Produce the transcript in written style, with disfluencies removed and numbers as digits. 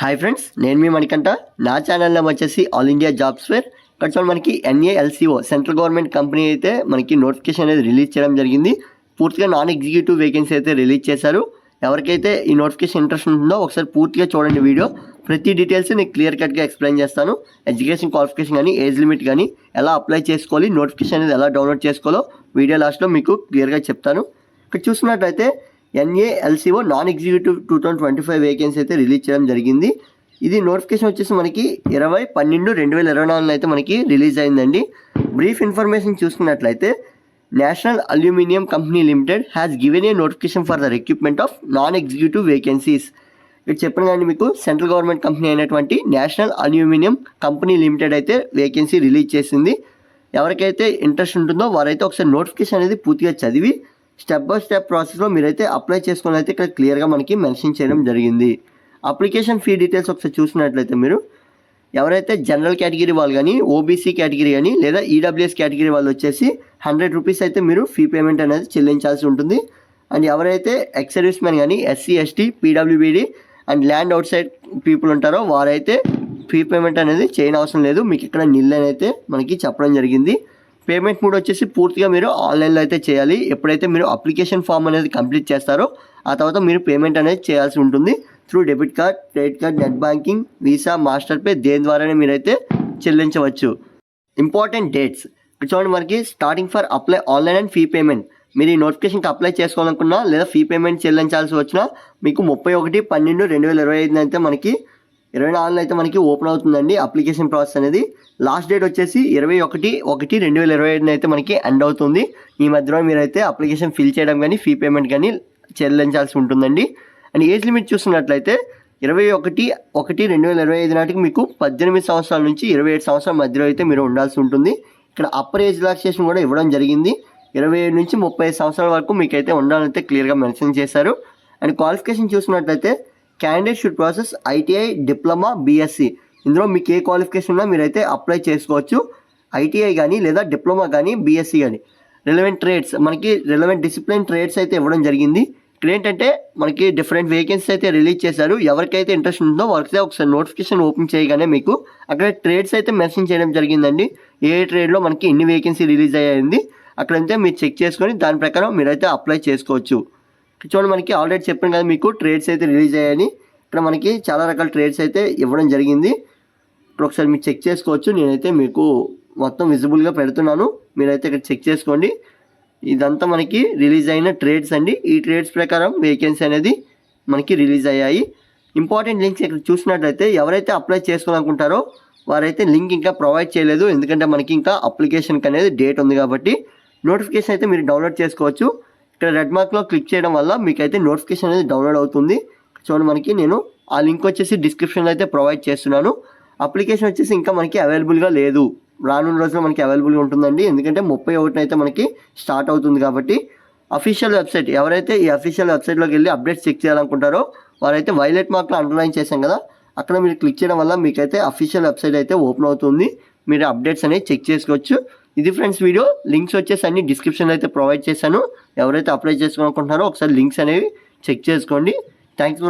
Hi friends, నేను మీ మణికంఠ. నా channel name వచ్చేసి ఆల్ ఇండియా జాబ్స్ ఫేర్. ఇక్కడ చూడండి, మనకి NALCO సెంట్రల్ గవర్నమెంట్ కంపెనీ అయితే మనకి నోటిఫికేషన్ అనేది రిలీజ్ చేయడం జరిగింది. పూర్తిగా నాన్ ఎగ్జిక్యూటివ్ వేకెన్సీ అయితే రిలీజ్ చేశారు. ఎవరికైతే ఈ నోటిఫికేషన్ ఇంట్రెస్ట్ ఉంటుందో ఒకసారి పూర్తిగా చూడండి వీడియో. ప్రతి డీటెయిల్స్ నేను క్లియర్ కట్గా ఎక్స్ప్లెయిన్ చేస్తాను. ఎడ్యుకేషన్ క్వాలిఫికేషన్ కానీ, ఏజ్ లిమిట్ కానీ, ఎలా అప్లై చేసుకోవాలి, నోటిఫికేషన్ అనేది ఎలా డౌన్లోడ్ చేసుకోవాలో వీడియో లాస్ట్లో మీకు క్లియర్గా చెప్తాను. ఇక్కడ చూసినట్లయితే NALCO నాన్ ఎగ్జిక్యూటివ్ 2025 వేకెన్సీ అయితే రిలీజ్ చేయడం జరిగింది. ఇది నోటిఫికేషన్ వచ్చేసి మనకి 20/12/2024 అయితే మనకి రిలీజ్ అయిందండి. బ్రీఫ్ ఇన్ఫర్మేషన్ చూసుకున్నట్లయితే national aluminium company limited has given a notification for the recruitment of non executive vacancies. ఇక్కడ చెప్పిన కానీ మీకు సెంట్రల్ గవర్నమెంట్ కంపెనీ అయినటువంటి నేషనల్ అల్యూమినియం కంపెనీ లిమిటెడ్ అయితే వేకెన్సీ రిలీజ్ చేసింది. ఎవరికైతే ఇంట్రెస్ట్ ఉంటుందో వారైతే ఒకసారి నోటిఫికేషన్ అనేది పూర్తిగా చదివి స్టెప్ బై స్టెప్ ప్రాసెస్లో మీరైతే అప్లై చేసుకుని అయితే ఇక్కడ క్లియర్గా మనకి మెన్షన్ చేయడం జరిగింది. అప్లికేషన్ ఫీ డీటెయిల్స్ ఒకసారి చూసినట్లయితే మీరు ఎవరైతే జనరల్ కేటగిరీ వాళ్ళు కానీ, ఓబీసీ కేటగిరీ కానీ, లేదా ఈడబ్ల్యూఎస్ కేటగిరీ వాళ్ళు వచ్చేసి 100 రూపీస్ అయితే మీరు ఫీ పేమెంట్ అనేది చెల్లించాల్సి ఉంటుంది. అండ్ ఎవరైతే ఎక్స్ సర్వీస్ మెన్ కానీ, SC ST PWBD and land out side people ఉంటారో వారైతే ఫీ పేమెంట్ అనేది చేయనవసరం లేదు. మీకు ఇక్కడ నిల్ అని అయితే మనకి చెప్పడం జరిగింది. పేమెంట్ మోడ్ వచ్చేసి పూర్తిగా మీరు ఆన్లైన్లో అయితే చేయాలి. ఎప్పుడైతే మీరు అప్లికేషన్ ఫామ్ అనేది కంప్లీట్ చేస్తారో ఆ తర్వాత మీరు పేమెంట్ అనేది చేయాల్సి ఉంటుంది. Through debit card, credit card, net banking, visa, master pay దేని ద్వారానే మీరైతే చెల్లించవచ్చు. ఇంపార్టెంట్ డేట్స్ చూడండి, మనకి starting for apply online and fee payment. మీరు ఈ నోటిఫికేషన్కి అప్లై చేసుకోవాలనుకున్నా లేదా ఫీ పేమెంట్ చెల్లించాల్సి వచ్చినా మీకు 31/12/2025 అయితే మనకి 24 అయితే మనకి ఓపెన్ అవుతుందండి అప్లికేషన్ ప్రాసెస్ అనేది. లాస్ట్ డేట్ వచ్చేసి 21/1/2025 అయితే మనకి ఎండ్ అవుతుంది. ఈ మధ్యలో మీరైతే అప్లికేషన్ ఫిల్ చేయడం కానీ, ఫీ పేమెంట్ కానీ చెల్లించాల్సి ఉంటుందండి. అండ్ ఏజ్ లిమిట్ చూస్తున్నట్లయితే 21/1/2025 నాటికి మీకు 18 సంవత్సరాల నుంచి 27 సంవత్సరాల మధ్యలో అయితే మీరు ఉండాల్సి ఉంటుంది. ఇక్కడ అప్పర్ ఏజ్ రిలాక్సేషన్ కూడా ఇవ్వడం జరిగింది. 27 నుంచి 30 సంవత్సరాల వరకు మీకైతే ఉండాలంటే క్లియర్గా మెన్షన్ చేశారు. అండ్ క్వాలిఫికేషన్ చూసినట్లయితే candidate should process ITI, diploma, BSc. ఇందులో మీకు ఏ క్వాలిఫికేషన్ ఉన్నా మీరైతే అప్లై చేసుకోవచ్చు. ITI కానీ, లేదా డిప్లొమా కానీ, BSc కానీ. రిలవెంట్ ట్రేడ్స్, మనకి రిలవెంట్ డిసిప్లిన్ ట్రేడ్స్ అయితే ఇవ్వడం జరిగింది. ఇక్కడ ఏంటంటే మనకి డిఫరెంట్ వేకెన్సీస్ అయితే రిలీజ్ చేశారు. ఎవరికైతే ఇంట్రెస్ట్ ఉంటుందో వారికైతే ఒకసారి నోటిఫికేషన్ ఓపెన్ చేయగానే మీకు అక్కడ ట్రేడ్స్ అయితే మెన్షన్ చేయడం జరిగిందండి. ఏ ట్రేడ్లో మనకి ఎన్ని వేకెన్సీ రిలీజ్ అయ్యింది అక్కడైతే మీరు చెక్ చేసుకొని దాని ప్రకారం మీరైతే అప్లై చేసుకోవచ్చు. చూడండి, మనకి ఆల్రెడీ చెప్పాను కదా మీకు ట్రేడ్స్ అయితే రిలీజ్ అయ్యాయని. ఇక్కడ మనకి చాలా రకాల ట్రేడ్స్ అయితే ఇవ్వడం జరిగింది. ఇప్పుడు ఒకసారి మీరు చెక్ చేసుకోవచ్చు. నేనైతే మీకు మొత్తం విజిబుల్గా పెడుతున్నాను, మీరైతే ఇక్కడ చెక్ చేసుకోండి. ఇదంతా మనకి రిలీజ్ అయిన ట్రేడ్స్ అండి. ఈ ట్రేడ్స్ ప్రకారం వేకెన్సీ అనేది మనకి రిలీజ్ అయ్యాయి. ఇంపార్టెంట్ లింక్స్ ఇక్కడ చూసినట్లయితే ఎవరైతే అప్లై చేసుకోవాలనుకుంటారో వారైతే లింక్ ఇంకా ప్రొవైడ్ చేయలేదు. ఎందుకంటే మనకి ఇంకా అప్లికేషన్కి అనేది డేట్ ఉంది కాబట్టి. నోటిఫికేషన్ అయితే మీరు డౌన్లోడ్ చేసుకోవచ్చు. ఇక్కడ రెడ్ మార్క్లో క్లిక్ చేయడం వల్ల మీకైతే నోటిఫికేషన్ అనేది డౌన్లోడ్ అవుతుంది. చూడండి, మనకి నేను ఆ లింక్ వచ్చేసి డిస్క్రిప్షన్లో అయితే ప్రొవైడ్ చేస్తున్నాను. అప్లికేషన్ వచ్చేసి ఇంకా మనకి అవైలబుల్గా లేదు. రానున్న రోజుల్లో మనకి అవైలబుల్గా ఉంటుందండి. ఎందుకంటే 31 అయితే మనకి స్టార్ట్ అవుతుంది కాబట్టి. అఫీషియల్ వెబ్సైట్, ఎవరైతే ఈ అఫీషియల్ వెబ్సైట్లోకి వెళ్ళి అప్డేట్స్ చెక్ చేయాలనుకుంటారో వారైతే వైలెట్ మార్క్లో అండర్లైన్ చేశాం కదా, అక్కడ మీరు క్లిక్ చేయడం వల్ల మీకైతే అఫీషియల్ వెబ్సైట్ అయితే ఓపెన్ అవుతుంది. మీరు అప్డేట్స్ అనేవి చెక్ చేసుకోవచ్చు. ఇది ఫ్రెండ్స్ వీడియో. లింక్స్ వచ్చేసి అన్ని డిస్క్రిప్షన్లో అయితే ప్రొవైడ్ చేశాను. ఎవరైతే అప్లై చేసుకోవాలనుకుంటున్నారో ఒకసారి లింక్స్ అనేవి చెక్ చేసుకోండి. Thanks for